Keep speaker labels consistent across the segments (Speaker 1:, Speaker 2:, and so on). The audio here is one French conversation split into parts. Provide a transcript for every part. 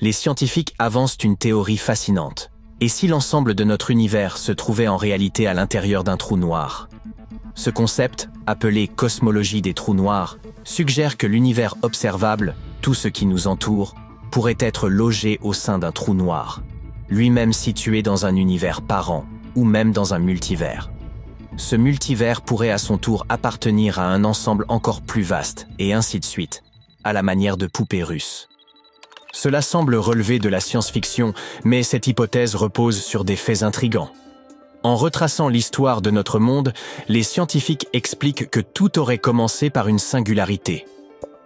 Speaker 1: les scientifiques avancent une théorie fascinante. Et si l'ensemble de notre univers se trouvait en réalité à l'intérieur d'un trou noir? Ce concept, appelé cosmologie des trous noirs, suggère que l'univers observable, tout ce qui nous entoure, pourrait être logé au sein d'un trou noir, lui-même situé dans un univers parent, ou même dans un multivers. Ce multivers pourrait à son tour appartenir à un ensemble encore plus vaste, et ainsi de suite, à la manière de poupées russes. Cela semble relever de la science-fiction, mais cette hypothèse repose sur des faits intrigants. En retraçant l'histoire de notre monde, les scientifiques expliquent que tout aurait commencé par une singularité.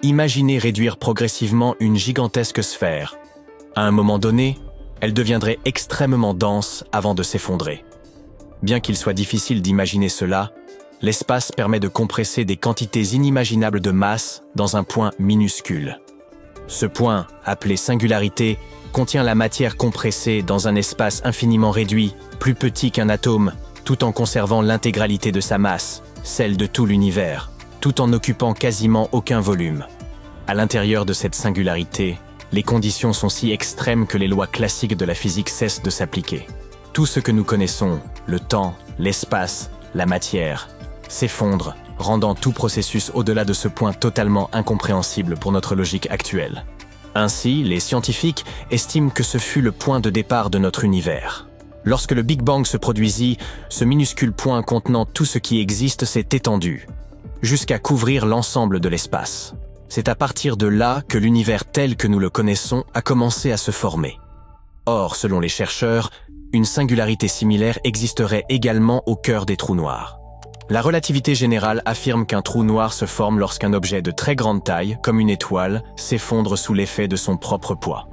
Speaker 1: Imaginez réduire progressivement une gigantesque sphère. À un moment donné, elle deviendrait extrêmement dense avant de s'effondrer. Bien qu'il soit difficile d'imaginer cela, l'espace permet de compresser des quantités inimaginables de masse dans un point minuscule. Ce point, appelé singularité, contient la matière compressée dans un espace infiniment réduit, plus petit qu'un atome, tout en conservant l'intégralité de sa masse, celle de tout l'univers, tout en n'occupant quasiment aucun volume. À l'intérieur de cette singularité, les conditions sont si extrêmes que les lois classiques de la physique cessent de s'appliquer. Tout ce que nous connaissons, le temps, l'espace, la matière, s'effondre, rendant tout processus au-delà de ce point totalement incompréhensible pour notre logique actuelle. Ainsi, les scientifiques estiment que ce fut le point de départ de notre univers. Lorsque le Big Bang se produisit, ce minuscule point contenant tout ce qui existe s'est étendu, jusqu'à couvrir l'ensemble de l'espace. C'est à partir de là que l'univers tel que nous le connaissons a commencé à se former. Or, selon les chercheurs, une singularité similaire existerait également au cœur des trous noirs. La relativité générale affirme qu'un trou noir se forme lorsqu'un objet de très grande taille, comme une étoile, s'effondre sous l'effet de son propre poids.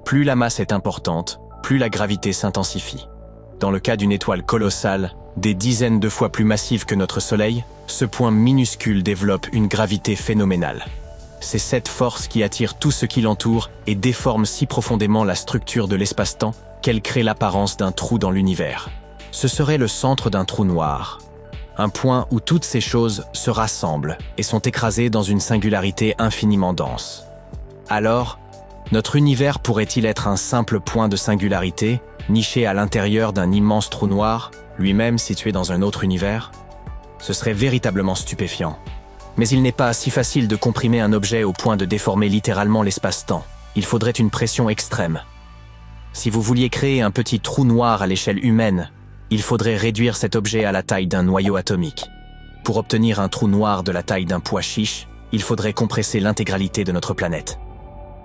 Speaker 1: Plus la masse est importante, plus la gravité s'intensifie. Dans le cas d'une étoile colossale, des dizaines de fois plus massive que notre Soleil, ce point minuscule développe une gravité phénoménale. C'est cette force qui attire tout ce qui l'entoure et déforme si profondément la structure de l'espace-temps qu'elle crée l'apparence d'un trou dans l'univers. Ce serait le centre d'un trou noir. Un point où toutes ces choses se rassemblent et sont écrasées dans une singularité infiniment dense. Alors, notre univers pourrait-il être un simple point de singularité, niché à l'intérieur d'un immense trou noir, lui-même situé dans un autre univers? Ce serait véritablement stupéfiant. Mais il n'est pas si facile de comprimer un objet au point de déformer littéralement l'espace-temps. Il faudrait une pression extrême. Si vous vouliez créer un petit trou noir à l'échelle humaine, il faudrait réduire cet objet à la taille d'un noyau atomique. Pour obtenir un trou noir de la taille d'un pois chiche, il faudrait compresser l'intégralité de notre planète.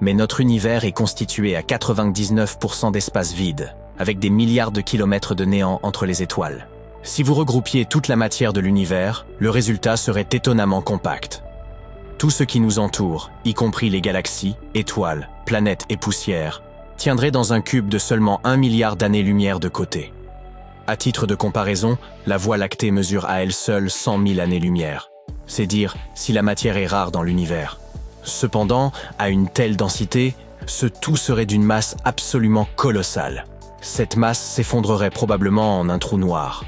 Speaker 1: Mais notre univers est constitué à 99% d'espace vide, avec des milliards de kilomètres de néant entre les étoiles. Si vous regroupiez toute la matière de l'univers, le résultat serait étonnamment compact. Tout ce qui nous entoure, y compris les galaxies, étoiles, planètes et poussières, tiendrait dans un cube de seulement 1 milliard d'années-lumière de côté. À titre de comparaison, la Voie lactée mesure à elle seule 100 000 années-lumière. C'est dire si la matière est rare dans l'univers. Cependant, à une telle densité, ce tout serait d'une masse absolument colossale. Cette masse s'effondrerait probablement en un trou noir.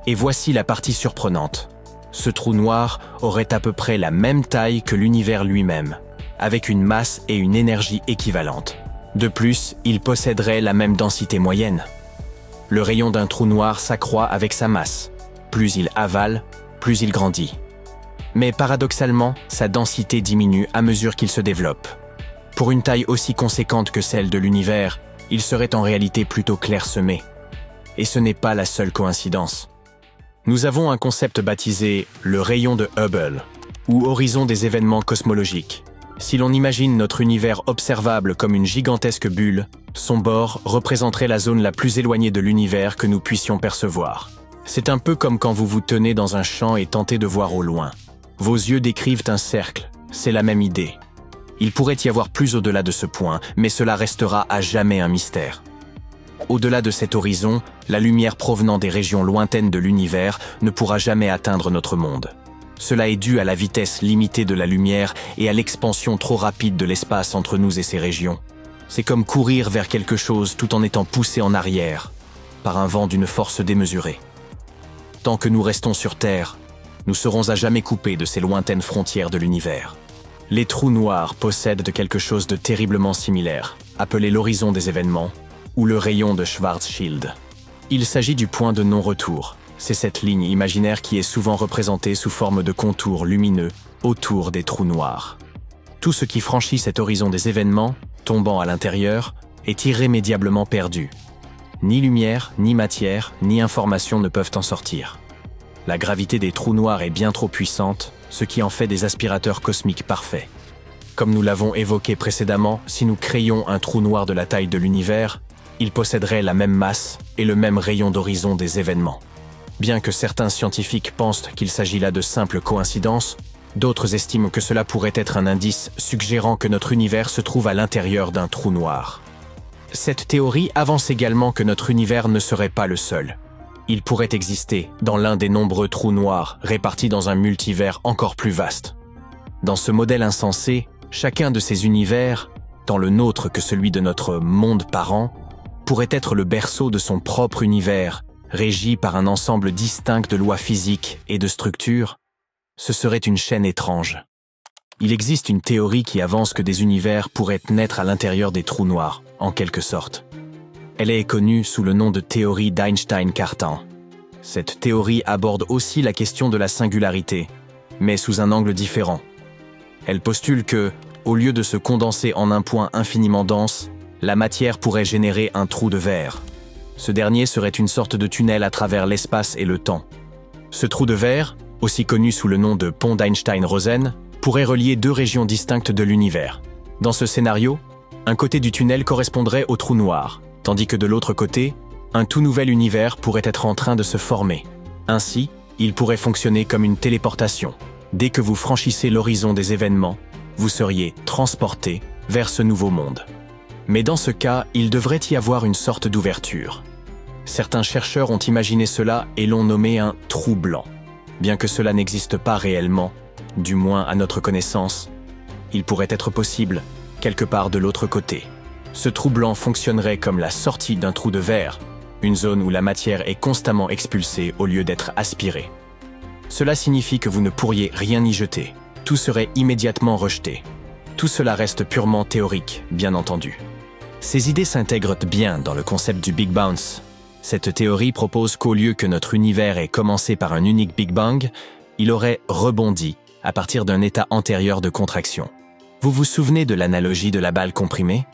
Speaker 1: Et voici la partie surprenante. Ce trou noir aurait à peu près la même taille que l'univers lui-même, avec une masse et une énergie équivalentes. De plus, il posséderait la même densité moyenne. Le rayon d'un trou noir s'accroît avec sa masse. Plus il avale, plus il grandit. Mais paradoxalement, sa densité diminue à mesure qu'il se développe. Pour une taille aussi conséquente que celle de l'univers, il serait en réalité plutôt clairsemé. Et ce n'est pas la seule coïncidence. Nous avons un concept baptisé le rayon de Hubble, ou horizon des événements cosmologiques. Si l'on imagine notre univers observable comme une gigantesque bulle, son bord représenterait la zone la plus éloignée de l'univers que nous puissions percevoir. C'est un peu comme quand vous vous tenez dans un champ et tentez de voir au loin. Vos yeux décrivent un cercle, c'est la même idée. Il pourrait y avoir plus au-delà de ce point, mais cela restera à jamais un mystère. Au-delà de cet horizon, la lumière provenant des régions lointaines de l'univers ne pourra jamais atteindre notre monde. Cela est dû à la vitesse limitée de la lumière et à l'expansion trop rapide de l'espace entre nous et ces régions. C'est comme courir vers quelque chose tout en étant poussé en arrière, par un vent d'une force démesurée. Tant que nous restons sur Terre, nous serons à jamais coupés de ces lointaines frontières de l'univers. Les trous noirs possèdent quelque chose de terriblement similaire, appelé l'horizon des événements, ou le rayon de Schwarzschild. Il s'agit du point de non-retour. C'est cette ligne imaginaire qui est souvent représentée sous forme de contours lumineux autour des trous noirs. Tout ce qui franchit cet horizon des événements, tombant à l'intérieur, est irrémédiablement perdu. Ni lumière, ni matière, ni information ne peuvent en sortir. La gravité des trous noirs est bien trop puissante, ce qui en fait des aspirateurs cosmiques parfaits. Comme nous l'avons évoqué précédemment, si nous créions un trou noir de la taille de l'univers, il posséderait la même masse et le même rayon d'horizon des événements. Bien que certains scientifiques pensent qu'il s'agit là de simples coïncidences, d'autres estiment que cela pourrait être un indice suggérant que notre univers se trouve à l'intérieur d'un trou noir. Cette théorie avance également que notre univers ne serait pas le seul. Il pourrait exister dans l'un des nombreux trous noirs répartis dans un multivers encore plus vaste. Dans ce modèle insensé, chacun de ces univers, tant le nôtre que celui de notre monde parent, pourrait être le berceau de son propre univers, régi par un ensemble distinct de lois physiques et de structures. Ce serait une chaîne étrange. Il existe une théorie qui avance que des univers pourraient naître à l'intérieur des trous noirs, en quelque sorte. Elle est connue sous le nom de théorie d'Einstein-Cartan. Cette théorie aborde aussi la question de la singularité, mais sous un angle différent. Elle postule que, au lieu de se condenser en un point infiniment dense, la matière pourrait générer un trou de verre. Ce dernier serait une sorte de tunnel à travers l'espace et le temps. Ce trou de verre, aussi connu sous le nom de pont d'Einstein-Rosen, pourrait relier deux régions distinctes de l'univers. Dans ce scénario, un côté du tunnel correspondrait au trou noir, tandis que de l'autre côté, un tout nouvel univers pourrait être en train de se former. Ainsi, il pourrait fonctionner comme une téléportation. Dès que vous franchissez l'horizon des événements, vous seriez transporté vers ce nouveau monde. Mais dans ce cas, il devrait y avoir une sorte d'ouverture. Certains chercheurs ont imaginé cela et l'ont nommé un trou blanc. Bien que cela n'existe pas réellement, du moins à notre connaissance, il pourrait être possible, quelque part de l'autre côté. Ce trou blanc fonctionnerait comme la sortie d'un trou de verre, une zone où la matière est constamment expulsée au lieu d'être aspirée. Cela signifie que vous ne pourriez rien y jeter, tout serait immédiatement rejeté. Tout cela reste purement théorique, bien entendu. Ces idées s'intègrent bien dans le concept du Big Bounce. Cette théorie propose qu'au lieu que notre univers ait commencé par un unique Big Bang, il aurait rebondi à partir d'un état antérieur de contraction. Vous vous souvenez de l'analogie de la balle comprimée?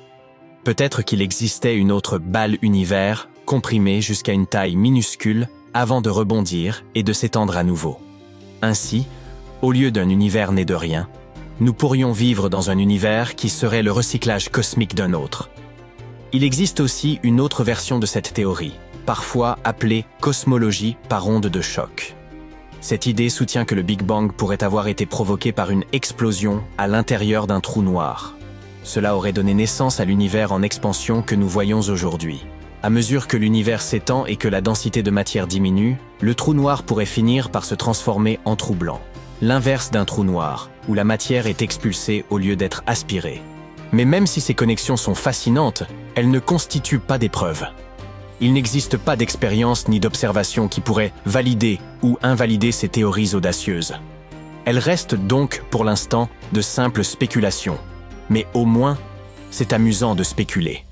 Speaker 1: Peut-être qu'il existait une autre balle univers, comprimée jusqu'à une taille minuscule, avant de rebondir et de s'étendre à nouveau. Ainsi, au lieu d'un univers né de rien, nous pourrions vivre dans un univers qui serait le recyclage cosmique d'un autre. Il existe aussi une autre version de cette théorie, parfois appelée cosmologie par onde de choc. Cette idée soutient que le Big Bang pourrait avoir été provoqué par une explosion à l'intérieur d'un trou noir. Cela aurait donné naissance à l'univers en expansion que nous voyons aujourd'hui. À mesure que l'univers s'étend et que la densité de matière diminue, le trou noir pourrait finir par se transformer en trou blanc. L'inverse d'un trou noir, où la matière est expulsée au lieu d'être aspirée. Mais même si ces connexions sont fascinantes, elles ne constituent pas des preuves. Il n'existe pas d'expérience ni d'observation qui pourrait valider ou invalider ces théories audacieuses. Elles restent donc, pour l'instant, de simples spéculations. Mais au moins, c'est amusant de spéculer.